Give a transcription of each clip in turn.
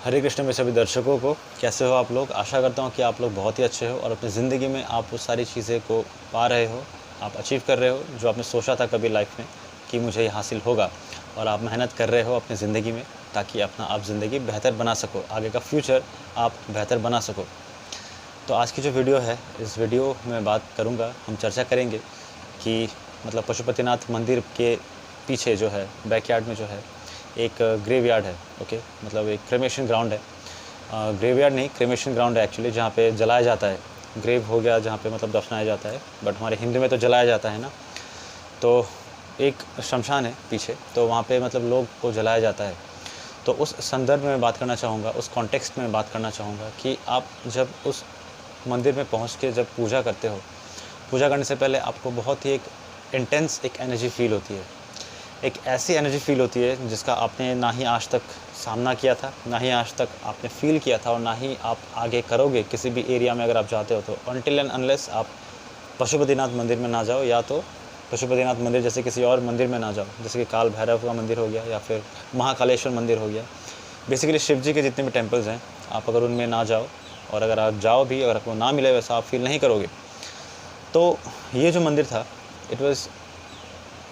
हरे कृष्ण में सभी दर्शकों को कैसे हो आप लोग। आशा करता हूँ कि आप लोग बहुत ही अच्छे हो और अपनी ज़िंदगी में आप वो सारी चीज़ें को पा रहे हो, आप अचीव कर रहे हो जो आपने सोचा था कभी लाइफ में कि मुझे ये हासिल होगा। और आप मेहनत कर रहे हो अपनी ज़िंदगी में ताकि अपना आप ज़िंदगी बेहतर बना सको, आगे का फ्यूचर आप बेहतर बना सको। तो आज की जो वीडियो है, इस वीडियो में बात करूँगा, हम चर्चा करेंगे कि मतलब पशुपतिनाथ मंदिर के पीछे जो है बैकयार्ड में जो है एक ग्रेवयार्ड है। ओके, मतलब एक क्रेमेशन ग्राउंड है। ग्रेवयार्ड नहीं, क्रेमेशन ग्राउंड है एक्चुअली, जहाँ पे जलाया जाता है। ग्रेव हो गया जहाँ पे मतलब दफनाया जाता है, बट हमारे हिंदी में तो जलाया जाता है ना। तो एक शमशान है पीछे, तो वहाँ पे मतलब लोग को जलाया जाता है। तो उस संदर्भ में बात करना चाहूँगा, उस कॉन्टेक्स्ट में बात करना चाहूँगा कि आप जब उस मंदिर में पहुँच के जब पूजा करते हो, पूजा करने से पहले आपको बहुत ही एक इंटेंस एक एनर्जी फ़ील होती है। एक ऐसी एनर्जी फ़ील होती है जिसका आपने ना ही आज तक सामना किया था, ना ही आज तक आपने फ़ील किया था और ना ही आप आगे करोगे किसी भी एरिया में अगर आप जाते हो तो, अनटिल एंड अनलेस आप पशुपतिनाथ मंदिर में ना जाओ, या तो पशुपतिनाथ मंदिर जैसे किसी और मंदिर में ना जाओ, जैसे कि काल भैरव का मंदिर हो गया या फिर महाकालेश्वर मंदिर हो गया। बेसिकली शिव जी के जितने भी टेम्पल्स हैं, आप अगर उनमें ना जाओ, और अगर आप जाओ भी, अगर आपको ना मिले वैसा आप फील नहीं करोगे। तो ये जो मंदिर था, it was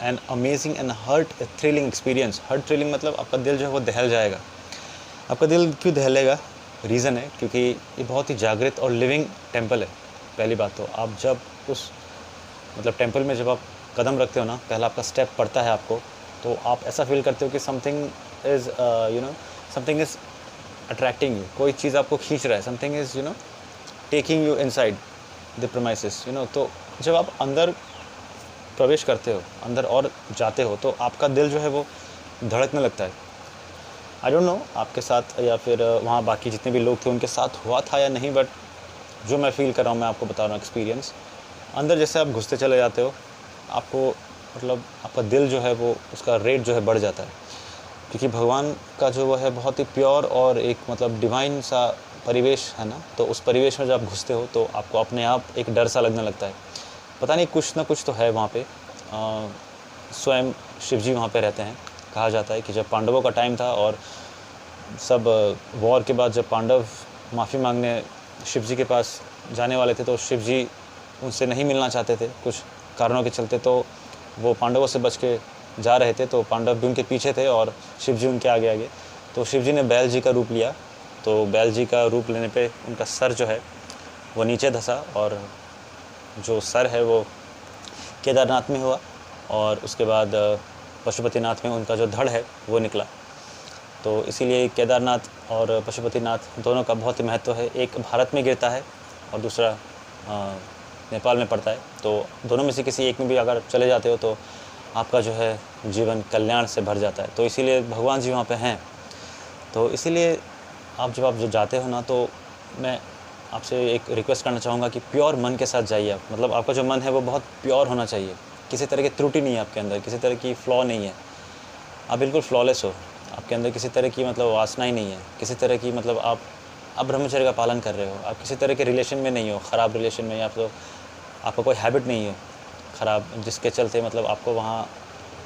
an amazing and heart thrilling experience. Heart thrilling मतलब आपका दिल जो है वो दहल जाएगा। आपका दिल क्यों दहलेगा? रीज़न है क्योंकि ये बहुत ही जागृत और लिविंग टेम्पल है। पहली बात तो आप जब उस मतलब टेम्पल में जब आप कदम रखते हो ना, पहला आपका स्टेप पड़ता है आपको, तो आप ऐसा फील करते हो कि something is something is attracting you, कोई चीज़ आपको खींच रहा है, something is taking you inside the premises. तो जब आप अंदर प्रवेश करते हो, अंदर और जाते हो, तो आपका दिल जो है वो धड़कने लगता है। आई डोंट नो आपके साथ या फिर वहाँ बाकी जितने भी लोग थे उनके साथ हुआ था या नहीं, बट जो मैं फ़ील कर रहा हूँ मैं आपको बता रहा हूँ एक्सपीरियंस। अंदर जैसे आप घुसते चले जाते हो, आपको मतलब आपका दिल जो है वो उसका रेट जो है बढ़ जाता है, क्योंकि भगवान का जो वो है बहुत ही प्योर और एक मतलब डिवाइन सा परिवेश है ना। तो उस परिवेश में जब आप घुसते हो तो आपको अपने आप एक डर सा लगने लगता है। पता नहीं कुछ ना कुछ तो है वहाँ पे। स्वयं शिव जी वहाँ पे रहते हैं। कहा जाता है कि जब पांडवों का टाइम था और सब वॉर के बाद जब पांडव माफ़ी मांगने शिव जी के पास जाने वाले थे, तो शिव जी उनसे नहीं मिलना चाहते थे कुछ कारणों के चलते, तो वो पांडवों से बच के जा रहे थे। तो पांडव भी उनके पीछे थे और शिव जी उनके आगे आगे। तो शिव जी ने बैल जी का रूप लिया। तो बैल जी का रूप लेने पे उनका सर जो है वो नीचे धंसा, और जो सर है वो केदारनाथ में हुआ, और उसके बाद पशुपतिनाथ में उनका जो धड़ है वो निकला। तो इसीलिए केदारनाथ और पशुपतिनाथ दोनों का बहुत ही महत्व है। एक भारत में गिरता है और दूसरा नेपाल में पड़ता है। तो दोनों में से किसी एक में भी अगर चले जाते हो तो आपका जो है जीवन कल्याण से भर जाता है। तो इसीलिए भगवान जी वहाँ पे हैं। तो इसीलिए आप जब जाते हो ना, तो मैं आपसे एक रिक्वेस्ट करना चाहूँगा कि प्योर मन के साथ जाइए आप। मतलब आपका जो मन है वो बहुत प्योर होना चाहिए, किसी तरह की त्रुटि नहीं है आपके अंदर, किसी तरह की फ्लॉ नहीं है, आप बिल्कुल फ्लॉलेस हो। आपके अंदर किसी तरह की मतलब वासना ही नहीं है, किसी तरह की मतलब आप ब्रह्मचर्य का पालन कर रहे हो, आप किसी तरह के रिलेशन में नहीं हो, ख़राब रिलेशन में, या तो आपका कोई हैबिट नहीं है ख़राब, जिसके चलते मतलब आपको वहाँ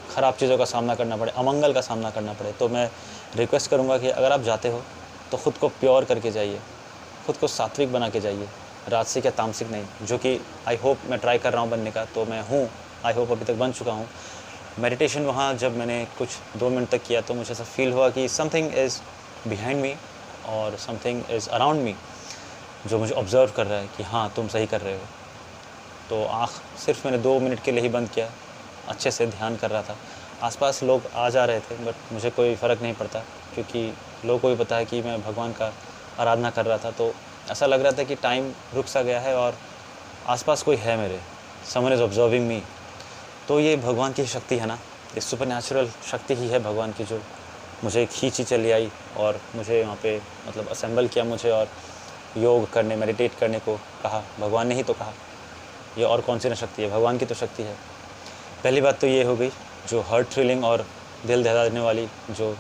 ख़राब चीज़ों का सामना करना पड़े, अमंगल का सामना करना पड़े। तो मैं रिक्वेस्ट करूँगा कि अगर आप जाते हो तो ख़ुद को प्योर करके जाइए, ख़ुद को सात्विक बना के जाइए, राजसिक या तामसिक नहीं, जो कि आई होप मैं ट्राई कर रहा हूँ बनने का। तो मैं हूँ, आई होप अभी तक बन चुका हूँ। मेडिटेशन वहाँ जब मैंने कुछ 2 मिनट तक किया तो मुझे ऐसा फील हुआ कि समथिंग इज़ बिहाइंड मी और समथिंग इज़ अराउंड मी, जो मुझे ऑब्ज़र्व कर रहा है कि हाँ तुम सही कर रहे हो। तो आँख सिर्फ मैंने 2 मिनट के लिए ही बंद किया, अच्छे से ध्यान कर रहा था। आसपास लोग आ जा रहे थे, बट मुझे कोई फ़र्क नहीं पड़ता, क्योंकि लोगों को भी पता है कि मैं भगवान का आराधना कर रहा था। तो ऐसा लग रहा था कि टाइम रुक सा गया है और आसपास कोई है मेरे, समवन इज़ ऑब्जर्विंग मी। तो ये भगवान की शक्ति है ना, ये सुपरनैचुरल शक्ति ही है भगवान की, जो मुझे खींची चली आई और मुझे वहाँ पे मतलब असेंबल किया मुझे, और योग करने, मेडिटेट करने को कहा। भगवान ने ही तो कहा, ये और कौन सी ना शक्ति है, भगवान की तो शक्ति है। पहली बात तो ये हो गई, जो हार्ट थ्रिलिंग और दिल दहला देने वाली जो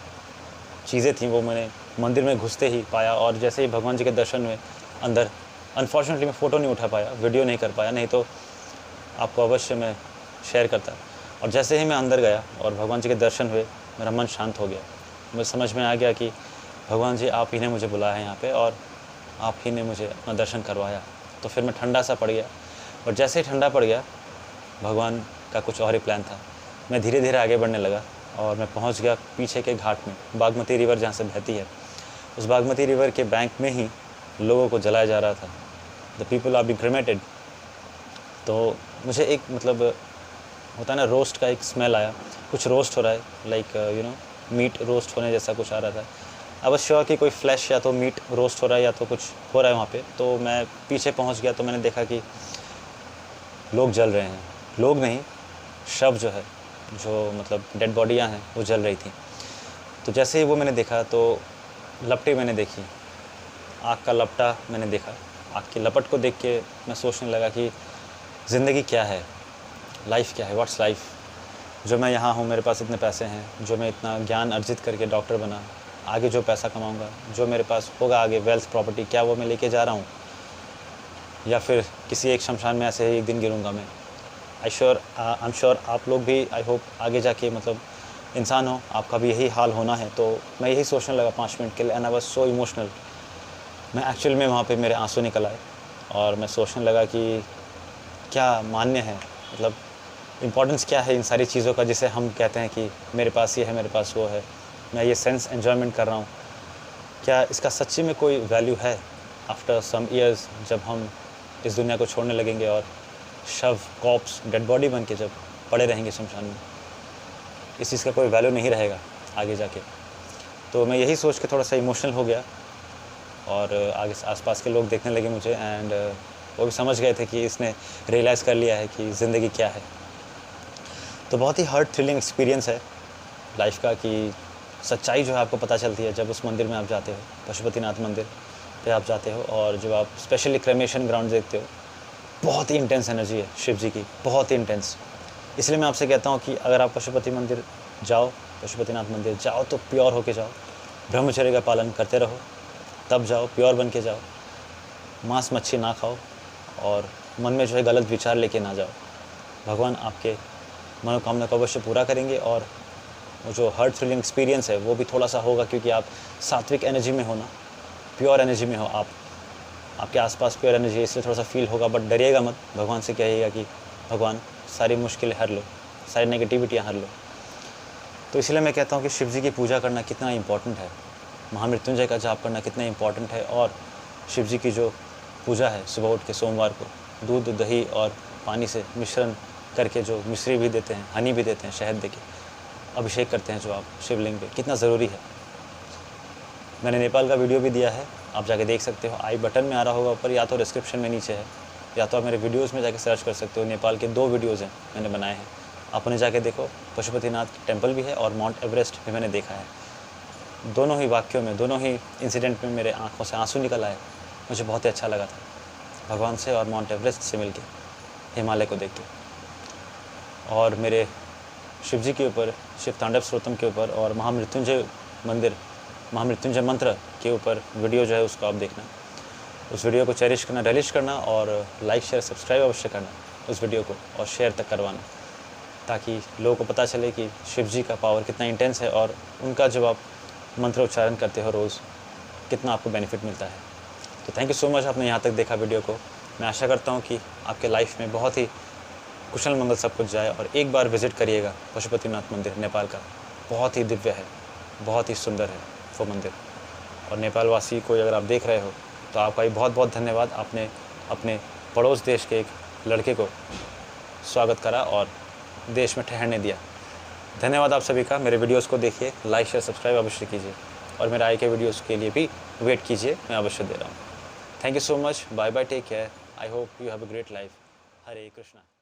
चीज़ें थी वो मैंने मंदिर में घुसते ही पाया। और जैसे ही भगवान जी के दर्शन हुए अंदर, अनफॉर्चुनेटली मैं फ़ोटो नहीं उठा पाया, वीडियो नहीं कर पाया, नहीं तो आपको अवश्य मैं शेयर करता। और जैसे ही मैं अंदर गया और भगवान जी के दर्शन हुए, मेरा मन शांत हो गया। मुझे समझ में आ गया कि भगवान जी आप ही ने मुझे बुलाया है यहाँ पे और आप ही ने मुझे अपना दर्शन करवाया। तो फिर मैं ठंडा सा पड़ गया और जैसे ही ठंडा पड़ गया भगवान का कुछ और ही प्लान था। मैं धीरे धीरे आगे बढ़ने लगा और मैं पहुँच गया पीछे के घाट में, बागमती रिवर जहाँ से बहती है। उस बागमती रिवर के बैंक में ही लोगों को जलाया जा रहा था। The people are being cremated. तो मुझे एक मतलब होता है ना, रोस्ट का एक स्मेल आया, कुछ रोस्ट हो रहा है, like you know meat roast होने जैसा कुछ आ रहा था। आई वाज श्योर कि कोई फ्लैश या तो मीट रोस्ट हो रहा है या तो कुछ हो रहा है वहाँ पे। तो मैं पीछे पहुँच गया तो मैंने देखा कि लोग जल रहे हैं। लोग नहीं, शव जो है, जो मतलब डेड बॉडियाँ हैं वो जल रही थी। तो जैसे ही वो मैंने देखा तो लपटें मैंने देखी, आग का लपटा मैंने देखा। आग की लपट को देख के मैं सोचने लगा कि ज़िंदगी क्या है, लाइफ क्या है, व्हाट्स लाइफ। जो मैं यहाँ हूँ, मेरे पास इतने पैसे हैं, जो मैं इतना ज्ञान अर्जित करके डॉक्टर बना, आगे जो पैसा कमाऊँगा, जो मेरे पास होगा आगे वेल्थ प्रॉपर्टी, क्या वो मैं लेके जा रहा हूँ या फिर किसी एक शमशान में ऐसे ही एक दिन गिरूँगा मैं। आई एम श्योर आप लोग भी, आई होप आगे जाके मतलब इंसान हो, आपका भी यही हाल होना है। तो मैं यही सोचने लगा 5 मिनट के लिए and I was so emotional. मैं एक्चुअल में वहाँ पे मेरे आंसू निकल आए और मैं सोचने लगा कि क्या मान्य है, मतलब इम्पोर्टेंस क्या है इन सारी चीज़ों का, जिसे हम कहते हैं कि मेरे पास ये है, मेरे पास वो है, मैं ये सेंस एन्जॉयमेंट कर रहा हूँ। क्या इसका सच्ची में कोई वैल्यू है आफ्टर सम ईयर्स, जब हम इस दुनिया को छोड़ने लगेंगे और शव, कॉप्स, डेड बॉडी बन के जब पड़े रहेंगे शमशान में, इस चीज़ का कोई वैल्यू नहीं रहेगा आगे जाके। तो मैं यही सोच के थोड़ा सा इमोशनल हो गया और आगे आसपास के लोग देखने लगे मुझे एंड वो भी समझ गए थे कि इसने रियलाइज़ कर लिया है कि ज़िंदगी क्या है। तो बहुत ही हार्ट थ्रिलिंग एक्सपीरियंस है लाइफ का कि सच्चाई जो है आपको पता चलती है जब उस मंदिर में आप जाते हो, पशुपतिनाथ मंदिर पे आप जाते हो और जब आप स्पेशली क्रेमेशन ग्राउंड देखते हो। बहुत ही इंटेंस एनर्जी है शिव जी की, बहुत ही इंटेंस। इसलिए मैं आपसे कहता हूँ कि अगर आप पशुपतिनाथ मंदिर जाओ तो प्योर होके जाओ, ब्रह्मचर्य का पालन करते रहो, तब जाओ, प्योर बन के जाओ, मांस मच्छी ना खाओ और मन में जो है गलत विचार लेके ना जाओ। भगवान आपके मनोकामना को अवश्य पूरा करेंगे और वो जो हार्ट थ्रिलिंग एक्सपीरियंस है वो भी थोड़ा सा होगा, क्योंकि आप सात्विक एनर्जी में हो ना, प्योर एनर्जी में हो आप, आपके आसपास प्योर एनर्जी है, इसलिए थोड़ा सा फील होगा। बट डरिएगा मत, भगवान से कहिएगा कि भगवान सारी मुश्किलें हर लो, सारी नेगेटिविटियाँ हर लो। तो इसलिए मैं कहता हूँ कि शिव जी की पूजा करना कितना इंपॉर्टेंट है, महामृत्युंजय का जाप करना कितना इंपॉर्टेंट है। और शिव जी की जो पूजा है सुबह उठ के सोमवार को दूध, दही और पानी से मिश्रण करके जो मिश्री भी देते हैं, हनी भी देते हैं, शहद देके अभिषेक करते हैं जो आप शिवलिंग पे, कितना ज़रूरी है। मैंने नेपाल का वीडियो भी दिया है, आप जाके देख सकते हो, आई बटन में आ रहा होगा ऊपर या तो डिस्क्रिप्शन में नीचे है, या तो आप मेरे वीडियोस में जाके सर्च कर सकते हो। नेपाल के 2 वीडियोज़ हैं मैंने बनाए हैं, आप उन्हें जाके देखो। पशुपतिनाथ टेम्पल भी है और माउंट एवरेस्ट भी मैंने देखा है। दोनों ही वाक्यों में, दोनों ही इंसिडेंट में मेरे आँखों से आंसू निकल आए। मुझे बहुत ही अच्छा लगा था भगवान से और माउंट एवरेस्ट से मिल के, हिमालय को देख के। और मेरे शिव जी के ऊपर, शिव तांडव स्त्रोतम के ऊपर और महामृत्युंजय मंदिर, महामृत्युंजय मंत्र के ऊपर वीडियो जो है उसको आप देखना। उस वीडियो को चेरिश करना, रिलीश करना और लाइक शेयर सब्सक्राइब अवश्य करना उस वीडियो को और शेयर तक करवाना, ताकि लोगों को पता चले कि शिव जी का पावर कितना इंटेंस है और उनका जब आप मंत्र उच्चारण करते हो रोज़, कितना आपको बेनिफिट मिलता है। तो थैंक यू सो मच, आपने यहाँ तक देखा वीडियो को। मैं आशा करता हूँ कि आपके लाइफ में बहुत ही कुशल मंगल सब कुछ जाए और एक बार विज़िट करिएगा पशुपतिनाथ मंदिर नेपाल का। बहुत ही दिव्य है, बहुत ही सुंदर है वो मंदिर। और नेपाल वासी कोई अगर आप देख रहे हो तो आपका भी बहुत बहुत धन्यवाद, आपने अपने पड़ोस देश के एक लड़के को स्वागत करा और देश में ठहरने दिया। धन्यवाद आप सभी का। मेरे वीडियोस को देखिए, लाइक शेयर सब्सक्राइब अवश्य कीजिए और मेरे आगे के वीडियोस के लिए भी वेट कीजिए, मैं अवश्य दे रहा हूँ। Thank you so much, bye bye, take care, I hope you have a great life. Hare Krishna.